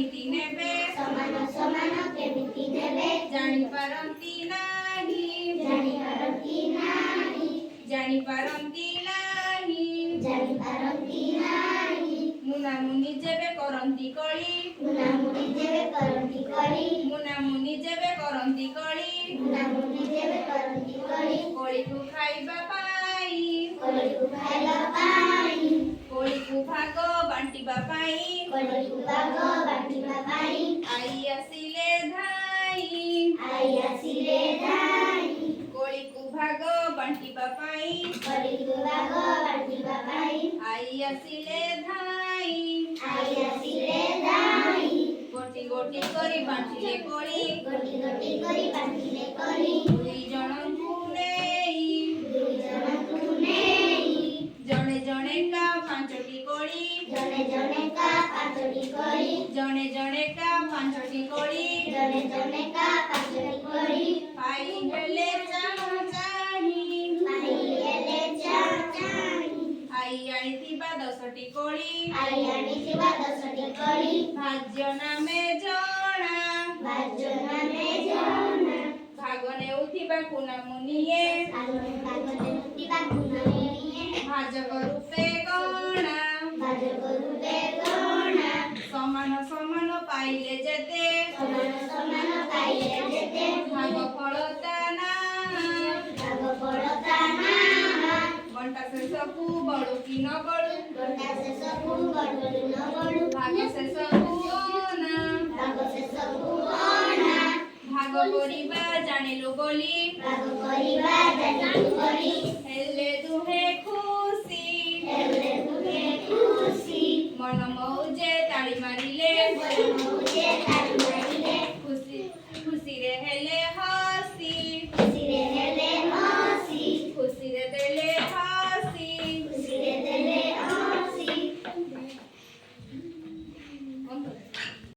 କେମିତି ନେବେ ସମାନ ସମାନ କେମିତି ନେବେ ଜାଣିପାରନ୍ତି ନାହିଁ ଜାଣିପାରନ୍ତି ନାହିଁ ଜାଣିପାରନ୍ତି ନାହିଁ ଜାଣିପାରନ୍ତି ନାହିଁ ମୁନାମୁନି ଯେବେ କରନ୍ତି କଳି ମୁନାମୁନି ଯେବେ କରନ୍ତି କଳି ମୁନାମୁନି ଯେବେ କରନ୍ତି କଳି ମୁନାମୁନି ଯେବେ କରନ୍ତି କଳି କଳିକୁ ଖାଇବା ପାଇଁ କଳିକୁ ଖାଇବା ପାଇଁ କୋଳିକୁ ଭାଗ ବାଣ୍ଟିବା ପାଇଁ କଳିକୁ ଭାଗ ବାଣ୍ଟିବା ପାଇଁ ଆଇ ଆସିଲେ ଧାଇଁ ଆଇ ଆସିଲେ ଧାଇଁ କୋଳିକୁ ଭାଗ ବାଣ୍ଟିବା ପାଇଁ କଳିକୁ ଭାଗ ବାଣ୍ଟିବା ପାଇଁ ଆଇ ଆସିଲେ ଧାଇଁ ଆଇ ଆସିଲେ ଧାଇଁ ଗୋଟି ଗୋଟି କରି ବାଣ୍ଟିଲେ କୋଳି ଗୋଟି ଗୋଟି କରି ବାଣ୍ଟିଲେ କଳି ଦୁଇ ଜଣଙ୍କୁ ନେଇ ଦୁଇ ଜଣଙ୍କୁ ନେଇ ଜଣେ ଜଣେକା ପାଞ୍ଚଟି କୋଳି ଜଣେ ଜଣେକା ପାଞ୍ଚଟି କଳି ଜଣେ ଜଣେକା ପାଞ୍ଚଟି କୋଳି ଜଣେ ଜଣେକା ପାଞ୍ଚଟି କଳି ପାଇ ହେଲେ ଚାହୁଁ ଚାହିଁ ପାଇ ହେଲେ ଚାହିଁ ଆଇ ଆଣିଥିବା 10ଟି କୋଳି ଆଇ ଆଣିଥିବା 10ଟି କଳି ଭାଜ୍ୟ ନାମେ ଜଣା ଭାଜ୍ୟ ନାମେ ଜଣା ଭାଗ ନେଉଥିବା କୁନାମୁନିଏ ଭାଗ ନେଉଥିବା କୁନାମୁନିଏ ଭାଜକ ରୂପେ ଗଣା ଭାଜକ ରୂପେ ଗଣା ସମାନ ସମାନ ପାଇଲେ ଯେତେ ସମାନ ସମାନ ପାଇଲେ ଯେତେ ଭାଗ ଫଳତା ନା ଭାଗ ଫଳତା ନା ବଣ୍ଟା ଶେଷକୁ ବଳୁ କି ନ ବଳୁ ଗୋଟା ଶେଷକୁ ବଢୁ ନ ବଢୁ ଭାଗ ଶେଷକୁ ଅନା ଭାଗ ଶେଷକୁ ଅଣା ଭାଗ କରିବା ଜାଣିଲୁ ବୋଲି ଭାଗ କରିବା ଜାଣିଲୁ